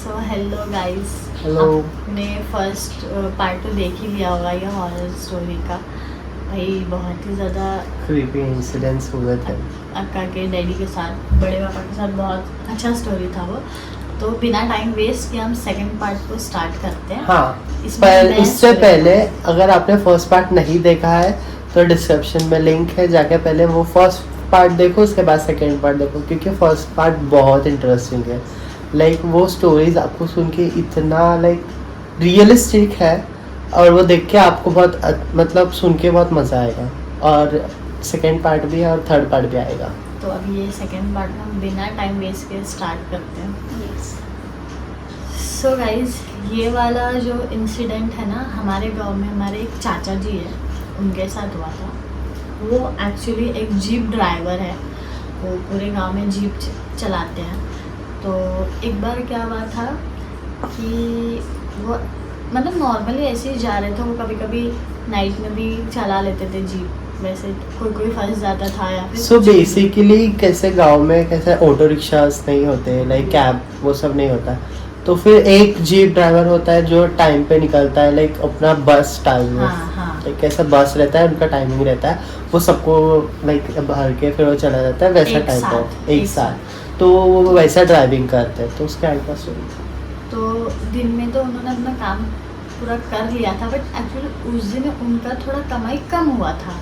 So hello guys. Hello. आपने first part तो देख ही लिया होगा ये हॉरर स्टोरी का। भाई बहुत ही ज़्यादा क्रीपी इंसिडेंट्स हुए थे। अक्का के डैडी के साथ, बड़े पापा के साथ बहुत अच्छा स्टोरी था वो। तो बिना टाइम वेस्ट किए हम सेकंड पार्ट को स्टार्ट करते हैं। हाँ, इसमें पर मैं उससे story पहले बताऊंगी। अगर आपने फर्स्ट पार्ट नहीं देखा है तो डिस्क्रिप्शन में लिंक है, जाके पहले वो फर्स्ट पार्ट देखो, उसके बाद सेकंड पार्ट देखो, क्योंकि फर्स्ट पार्ट बहुत इंटरेस्टिंग है। लाइक वो स्टोरीज आपको सुन के इतना रियलिस्टिक है, और वो देख के आपको बहुत मतलब सुन के बहुत मज़ा आएगा। और सेकंड पार्ट भी है और थर्ड पार्ट भी आएगा। तो अभी ये सेकंड पार्ट में हम बिना टाइम वेस्ट के स्टार्ट करते हैं। सो गाइज, ये वाला जो इंसिडेंट है ना, हमारे गांव में हमारे एक चाचा जी है, उनके साथ हुआ था। वो एक्चुअली एक जीप ड्राइवर है, वो पूरे गांव में जीप चलाते हैं। तो एक बार क्या हुआ था कि वो मतलब नॉर्मली ऐसे ही जा रहे थे। वो कभी कभी नाइट में भी चला लेते थे जीप, वैसे कोई कोई फंस जाता था या फिर सो बेसिकली कैसे गांव में कैसे ऑटो रिक्शास नहीं होते, लाइक कैब वो सब नहीं होता, तो फिर एक जीप ड्राइवर होता है जो टाइम पे निकलता है, लाइक अपना बस टाइम में। हाँ लाइक कैसा बस रहता है, उनका टाइमिंग रहता है, वो सबको लाइक भर के फिर वो चला जाता है वैसा टाइप का एक साथ। तो वो वैसा ड्राइविंग करते हैं, तो उसके आगे का स्टोरी। तो दिन में तो उन्होंने अपना काम पूरा कर लिया था, बट एक्चुअली उस दिन उनका थोड़ा कमाई कम हुआ था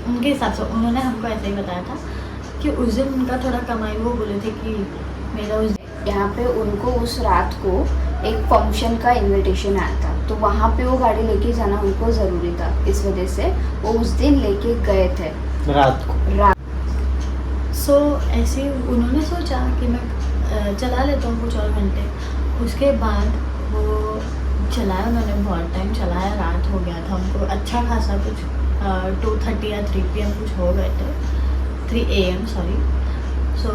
उनके हिसाब से। उन्होंने हमको ऐसे ही बताया था कि उस दिन उनका थोड़ा कमाई, वो बोले थे कि मेरा उस यहाँ पे उनको उस रात को एक फंक्शन का इनविटेशन आया था, तो वहाँ पे वो गाड़ी लेके जाना उनको ज़रूरी था। इस वजह से वो उस दिन लेके गए थे रात को। सो ऐसे उन्होंने सोचा कि मैं चला लेता हूँ कुछ और घंटे। उसके बाद वो चलाया, उन्होंने बहुत टाइम चलाया, रात हो गया था उनको अच्छा खासा, कुछ 2:30 या 3 PM कुछ हो गए थे, 3 AM सॉरी। सो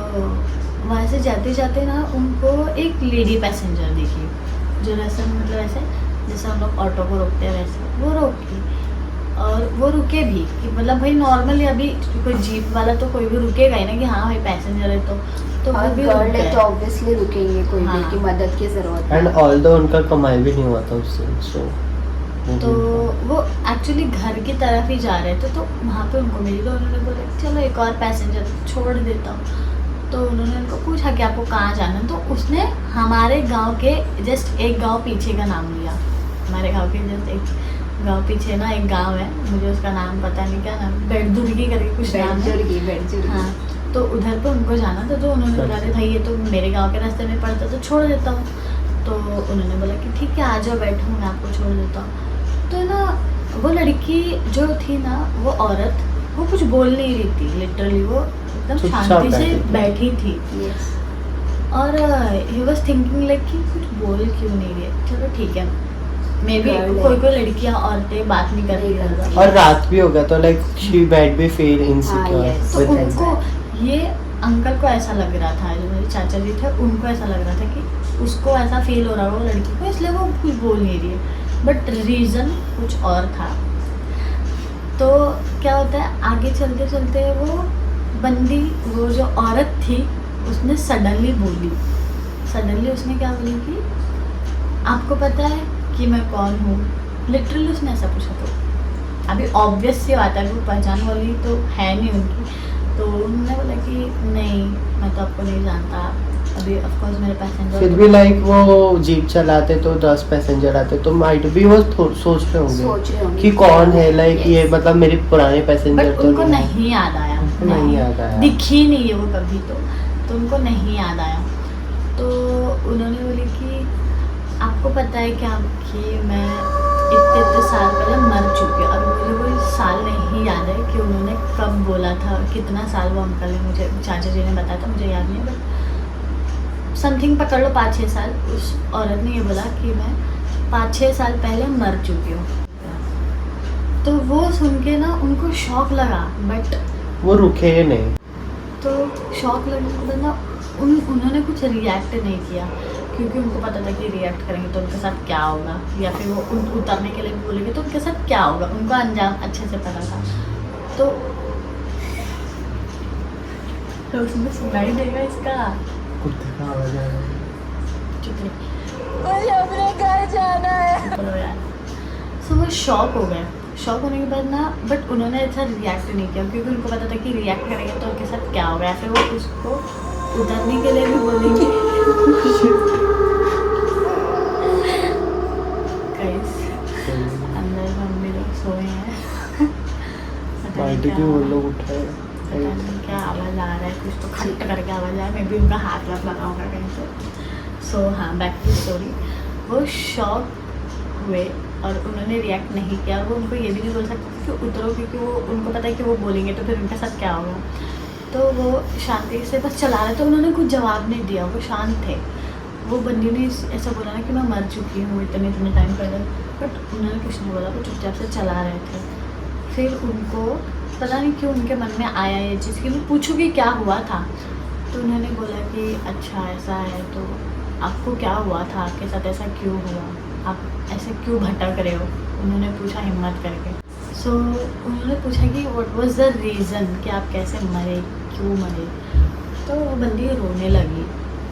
वहाँ से जाते जाते ना उनको एक लेडी पैसेंजर दिखी, जो वैसे मतलब ऐसे जैसे हम लोग ऑटो को रोकते हैं वैसे वो रोकी। और वो रुके भी कि मतलब भाई नॉर्मली अभी कोई जीप वाला तो कोई भी रुकेगा ही ना कि हाँ भाई पैसेंजर है तो वो और भी गर्ल रुक है गए। तो ऑब्वियसली रुकेंगे, कोई हाँ। भी की मदद की ज़रूरत एंड है। ऑल्दो उनका कमाई भी नहीं हुआ था उससे, सो तो वो एक्चुअली घर की तरफ ही जा रहे थे, तो वहाँ पे उनको मिली। तो उन्होंने बोला चलो एक और पैसेंजर छोड़ देता हूँ। तो उन्होंने उनको पूछा कि आपको कहाँ जाना है, तो उसने हमारे गांव के जस्ट एक गांव पीछे का नाम लिया। हमारे गांव के जस्ट एक गांव पीछे ना एक गांव है, मुझे उसका नाम पता नहीं, क्या नाम, बेड़दुर्गी करके कुछ नाम है। बेड़जुर्गी। हाँ, तो उधर पे उनको जाना था। तो उन्होंने बोला अरे भाई ये तो मेरे गांव के रास्ते में पड़ता, तो छोड़ देता हूँ। तो उन्होंने बोला कि ठीक है आ जाओ, बैठो, मैं आपको छोड़ देता हूँ। तो ना वो लड़की जो थी ना, वो औरत, वो कुछ बोल नहीं रही थी, लिटरली वो एकदम चुपचाप शांति से बैठी बैठी थी। यस। और ही वॉज थिंकिंग लाइक कि कुछ बोल क्यों नहीं रही है, चलो ठीक है, मे बी Girl है। कोई कोई लड़कियां औरतें बात नहीं करती नहीं करती। ज़्यादा। और रात भी हो गया तो लाइक शी बैड भी फील इनसिक्योर yes. तो उनको ये अंकल को ऐसा लग रहा था, जो मेरे चाचा जी थे उनको ऐसा लग रहा था कि उसको ऐसा फील हो रहा हो लड़की को, इसलिए वो कुछ बोल नहीं रही है, बट रीज़न कुछ और था। तो क्या होता है, आगे चलते चलते वो बंदी, वो जो औरत थी, उसने सडनली बोली, सडनली उसने क्या बोली कि आपको पता है कि मैं कौन हूँ। लिटरली उसने ऐसा पूछा। तो अभी ऑब्वियस सी बात है, वो पहचान वाली तो है नहीं उनकी। तो उन्होंने बोला कि नहीं मैं तो आपको नहीं जानता, अभी ऑफ कोर्स मेरे पैसेंजर। फिर भी लाइक वो जीप चलाते तो 10 पैसेंजर आते तो माइट भी वो सोच रहे होंगे कि कौन है, लाइक ये मतलब मेरे पुराने पैसेंजर बट तो उनको नहीं याद आया, नहीं याद आया, दिखी नहीं है वो कभी, तो उनको नहीं याद आया। तो उन्होंने बोली कि आपको पता है क्या कि मैं इतने साल पहले मर चुकी हूँ। अभी मुझे कोई साल नहीं याद है कि उन्होंने कब बोला था, कितना साल वो अंकल ने, मुझे चाचा जी ने बताया था, मुझे याद नहीं है, बट समथिंग पकड़ लो 5-6 साल। उस औरत ने ये बोला कि मैं 5-6 साल पहले मर चुकी हूँ। तो वो सुन के ना उनको शॉक लगा, बट वो रुके नहीं। तो शॉक लगने के बाद ना उन्होंने कुछ रिएक्ट नहीं किया, क्योंकि उनको पता था कि रिएक्ट करेंगे तो उनके साथ क्या होगा, या फिर वो उतरने के लिए बोलेंगे तो उनके साथ क्या होगा, उनको अंजाम अच्छे से पता था। तो उसमें सुनाई देगा इसका कुत्ते का आवाज आ रहा है। चुप रहे। मुझे अपने घर जाना है। सो वो शॉक हो गए। शॉक होने के बाद ना बट उन्होंने ऐसा रिएक्ट नहीं किया क्योंकि उनको पता था कि रिएक्ट करेंगे तो उनके साथ क्या होगा। फिर वो उसको उतरने के लिए भी बोलेंगे। Guys, अंदर मम्मी लोग सोए हैं। पता नहीं बाल्टी क्या भी वो हुआ। लोग उठाए। पता नहीं क्या आवाज़ आ रहा है, कुछ तो खट करके आवाज़ आ रहा है। मैं भी उनका हाथ वाथ लगा होगा कहीं से। सो हाँ, बैक टू स्टोरी। वो शॉक हुए और उन्होंने रिएक्ट नहीं किया। वो उनको ये भी नहीं बोल सकते कि उतरो क्योंकि वो उनको पता है कि वो बोलेंगे तो फिर उनके साथ क्या होगा। तो वो शांति से बस चला रहे थे। उन्होंने कुछ जवाब नहीं दिया, वो शांत थे। वो बंदी ने ऐसा बोला ना कि मैं मर चुकी हूँ इतने टाइम पहले, बट उन्होंने कुछ नहीं बोला। वो चुपचाप से चला रहे थे। फिर उनको पता नहीं क्यों उनके मन में आया ये चीज़ कि मैं पूछूँ कि क्या हुआ था। तो उन्होंने बोला कि अच्छा ऐसा है तो आपको क्या हुआ था, आपके साथ ऐसा क्यों हुआ, आप ऐसे क्यों भटक रहे हो। उन्होंने पूछा हिम्मत करके। सो उन्होंने पूछा कि व्हाट वाज द रीज़न कि आप कैसे मरे, क्यों मरे। तो वो बंदी रोने लगी।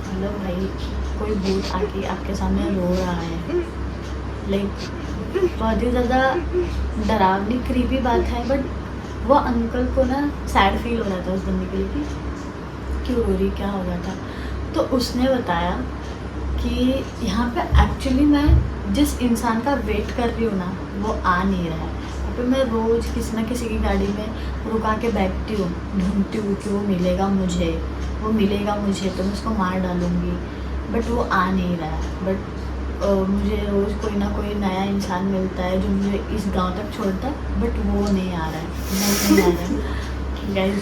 मतलब भाई कोई भूत आके आपके सामने रो रहा है, लाइक बहुत ही ज़्यादा डरावनी क्रीपी बात है। बट वो अंकल को ना सैड फील हो रहा था उस बंदी के लिए कि क्यों रो रही, क्या हो रहा था। तो उसने बताया कि यहाँ पे एक्चुअली मैं जिस इंसान का वेट कर रही हूँ ना वो आ नहीं रहा है। यहाँ पे मैं रोज़ किसी ना किसी की गाड़ी में रुका के बैठती हूँ, ढूंढती हूँ कि वो मिलेगा मुझे, वो मिलेगा मुझे तो मैं उसको मार डालूँगी, बट वो आ नहीं रहा है। बट मुझे रोज़ कोई ना कोई नया इंसान मिलता है जो मुझे इस गांव तक छोड़ता है, बट वो नहीं आ रहा है, वो नहीं आ रहा है। गाइस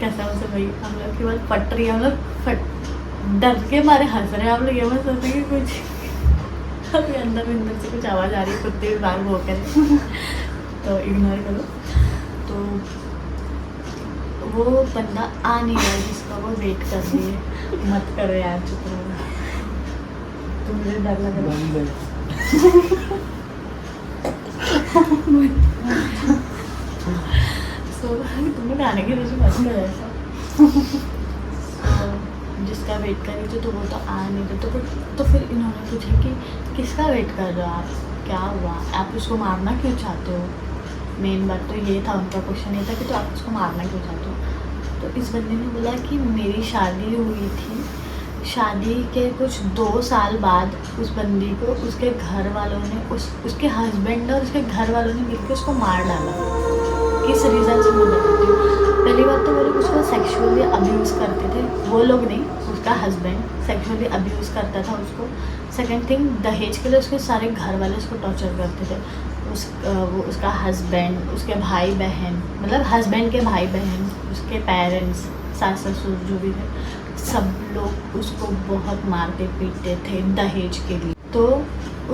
कैसा हो भाई, हम लोग की बात फट रही है, हम लोग डर के मारे हंस रहे हैं। आप लोग ये मत सोचते कि कुछ अभी अंदर से कुछ आवाज़ आ रही है, कुत्ते भी बाहर भौंक रहे तो इग्नोर करो। तो वो बंदा आ नहीं रहा है जिसका वो वेट कर रही है। मत करो यार, चुप रहो। तो मुझे डर लग रहा है। सो तुमने गाने की वजह से मत करो ऐसा। जिसका वेट कर रही थी तो वो तो आ नहीं रहे। तो फिर इन्होंने पूछा कि किसका वेट कर रहे हो आप, क्या हुआ, आप उसको मारना क्यों चाहते हो। मेन बात तो ये था, उनका क्वेश्चन ये था कि तो आप उसको मारना क्यों चाहते हो। तो इस बंदे ने बोला कि मेरी शादी हुई थी, शादी के कुछ 2 साल बाद उस बंदी को उसके घर वालों ने उसके हस्बैंड और उसके घर वालों ने मिलकर उसको मार डाला। किस रीज़न से मैं बताती हूँ। पहली बात तो वो लोग उसको सेक्सुअली अब्यूज़ करते थे, वो लोग नहीं, उसका हस्बैंड सेक्सुअली अब्यूज़ करता था उसको। सेकंड थिंग, दहेज के लिए उसके सारे घर वाले उसको टॉर्चर करते थे। वो उसका हस्बैंड, उसके भाई बहन, मतलब हस्बैंड के भाई बहन, उसके पेरेंट्स, सास ससुर जो भी थे, सब लोग उसको बहुत मारते पीटते थे दहेज के लिए। तो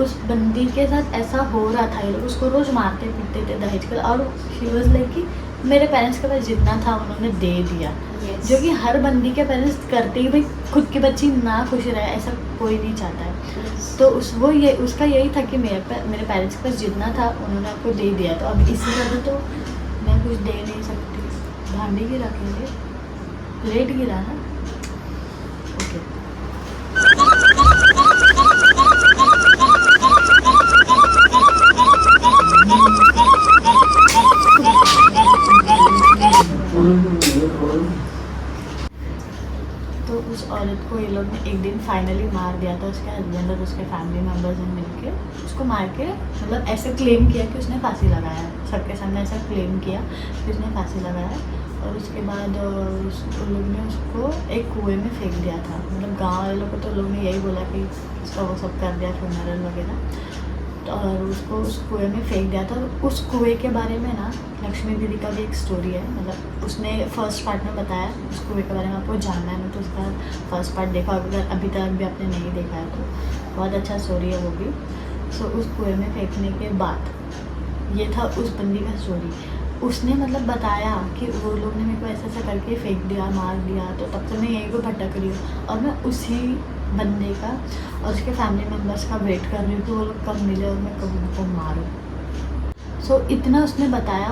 उस बंदी के साथ ऐसा हो रहा था, ये लोग उसको रोज़ मारते पीटते थे दहेज के लिए। और शी वाज लाइक कि मेरे पेरेंट्स के पास जितना था उन्होंने दे दिया। Yes. जो कि हर बंदी के पेरेंट्स करते ही, भाई खुद की बच्ची ना खुश रहे ऐसा कोई नहीं चाहता है। तो उसका यही था कि मेरे पेरेंट्स के पास जितना था उन्होंने आपको दे दिया, तो अब इससे ज़्यादा तो मैं कुछ दे नहीं सकती। भांडी गिरा के लिए प्लेट गिरा ना, ओके। तो उस औरत को ये लोग ने एक दिन फाइनली मार दिया था। उसके हस्बैंड और उसके फैमिली मेम्बर्स ने मिलके उसको मार के, मतलब ऐसे क्लेम किया कि उसने फांसी लगाया, सबके सामने ऐसा क्लेम किया कि उसने फांसी लगाया। और उसके बाद उन लोग ने उसको एक कुएं में फेंक दिया था। मतलब गाँव वाले लोग को तो लोग ने यही बोला कि उसका वो सब कर दिया, फ्यूनरल वगैरह। तो और उसको उस कुएं में फेंक दिया था। उस कुएं के बारे में ना लक्ष्मी दीदी का भी एक स्टोरी है। मतलब उसने फर्स्ट पार्ट में बताया उस कुएं के बारे में, आपको जानना है तो उसका फर्स्ट पार्ट देखा, अगर अभी तक भी आपने नहीं देखा है तो बहुत अच्छा स्टोरी है वो भी। सो उस कुएं में फेंकने के बाद ये था उस बंदी का स्टोरी। उसने मतलब बताया कि वो लोग ने मेरे को ऐसा ऐसा करके फेंक दिया, मार दिया, तो तब से मैं यहीं पर भटक रही हूँ और मैं उसी बंदे का और उसके फैमिली मेम्बर्स का वेट कर रही हूँ कि वो लोग कब मिले और मैं कब उनको मारूँ। सो इतना उसने बताया।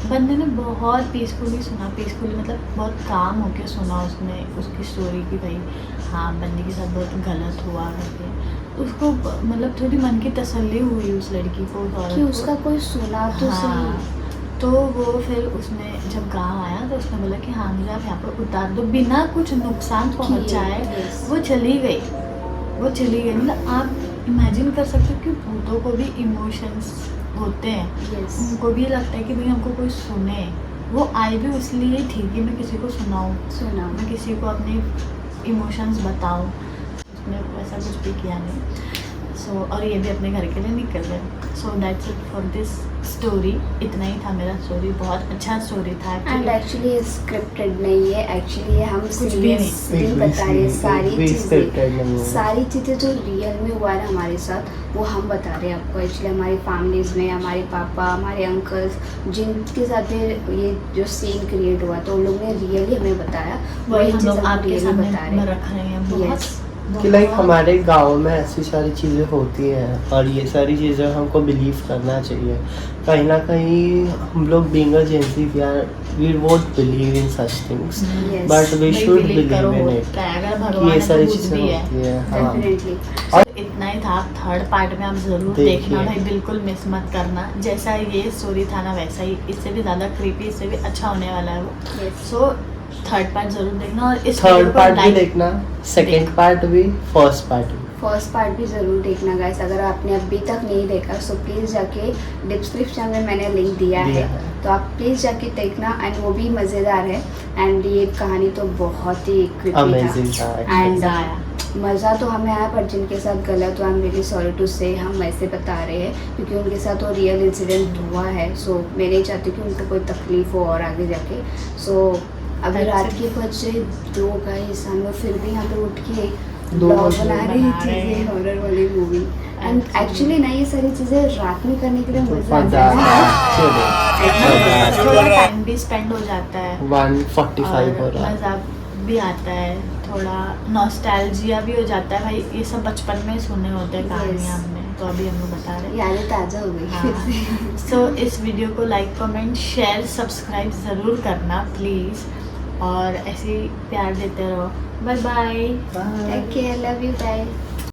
बंदे ने बहुत पीसफुली सुना, पीसफुली मतलब बहुत काम होके सुना उसने उसकी स्टोरी की, भाई हाँ बंदी के साथ बहुत गलत हुआ करके। उसको मतलब थोड़ी मन की तसल्ली हुई उस लड़की को, उस औरत कि को। उसका कोई सुना तो सही। हाँ, तो वो फिर उसने जब गांव आया तो उसने बोला कि हाँ मुझे आप यहाँ पर उतार दो बिना कुछ नुकसान पहुँचाए। yes. वो चली गई। मतलब आप इमेजिन कर सकते हो कि भूतों को भी इमोशंस होते हैं। Yes. उनको भी लगता है कि भाई हमको कोई सुने। वो आई भी इसलिए थी कि मैं किसी को सुनाऊँ, सुना। मैं किसी को अपने इमोशंस बताऊँ। उसने वैसा कुछ भी किया नहीं। और ये भी अपने घर के लिए निकल गए। So that's it for this story. इतना ही था मेरा स्टोरी। बहुत अच्छा स्टोरी था एंड एक्चुअली स्क्रिप्टेड नहीं है, एक्चुअली हम कुछ भी नहीं। सीरियसली बता रहे हैं scripted नहीं है। सारी चीज़ें जो रियल में हुआ है हमारे साथ वो हम बता रहे हैं आपको। एक्चुअली हमारी फैमिलीज़ में हमारे पापा, हमारे अंकल्स जिनके साथ ये जो सीन क्रिएट हुआ तो उन लोग ने रियली हमें बताया, वही हम चीज़ लोग आपके really सामने बता रहे में हैं। रख रहे हैं। बहुत कि लाइक हमारे गांव में ऐसी सारी चीज़ें होती हैं और ये सारी चीज़ें हमको बिलीव करना चाहिए। कहीं ना कहीं हम लोग being a Gen Z we won't believe in such things Yes. But we भाई शुड believe बिलीव करो इन होता है, अगर इट भगवान कि ये है सारी तो कुछ चीज़ें भी है। होती है। हाँ डेफिनेटली। और इतना ही था। थर्ड पार्ट में आप जरूर देखिए। देखना भाई, बिल्कुल मिस मत करना। जैसा ये स्टोरी था ना वैसा ही, इससे भी ज़्यादा क्रीपी, इससे भी अच्छा होने वाला है वो। Yes. सो थर्ड पार्ट जरूर देखना। और इस थर्ड वीडियो को पार्ट भी like- देखना, सेकंड पार्ट भी, फर्स्ट पार्ट भी। फर्स्ट पार्ट भी ज़रूर देखना गाइस। अगर आपने अभी तक नहीं देखा सो प्लीज़ जाके डिस्क्रिप्शन में मैंने लिंक दिया है, तो आप प्लीज़ जाके देखना। एंड वो भी मज़ेदार है। एंड ये कहानी तो बहुत ही creepy अमेजिंग था। था। एंड मज़ा आया। मज़ा तो हमें आया, पर जिनके साथ गलत हुआ I am really sorry to say, हम वैसे बता रहे हैं क्योंकि उनके साथ वो रियल इंसिडेंट हुआ है। सो मैं नहीं चाहती कि उनको कोई तकलीफ़ हो और आगे जाके। सो अभी That's रात it. के बजे 2 गाइस, हम लोग फिर भी यहाँ पे उठ के दो ब्लॉग बजे बना रहे बना रहे थे हैं। हॉरर वाली मूवी। And Actually. एक्चुअली ना ये सारी चीज़ें रात में करने के लिए तो मज़ा मजा आता है। चलो थोड़ा टाइम भी स्पेंड हो जाता है 1:45 हो और रहा है। मज़ा भी आता है, थोड़ा नॉस्टैल्जिया भी हो जाता है। भाई ये सब बचपन में सुने होते हैं कहानियाँ Yes. हमने, तो अभी हम लोग बता रहे हैं। यादें ताज़ा हो गई फिर से। हाँ। सो इस वीडियो को लाइक, कमेंट, शेयर, सब्सक्राइब ज़रूर करना प्लीज़। और ऐसे ही प्यार देते रहो। Bye bye. Bye. Take care, love you guys.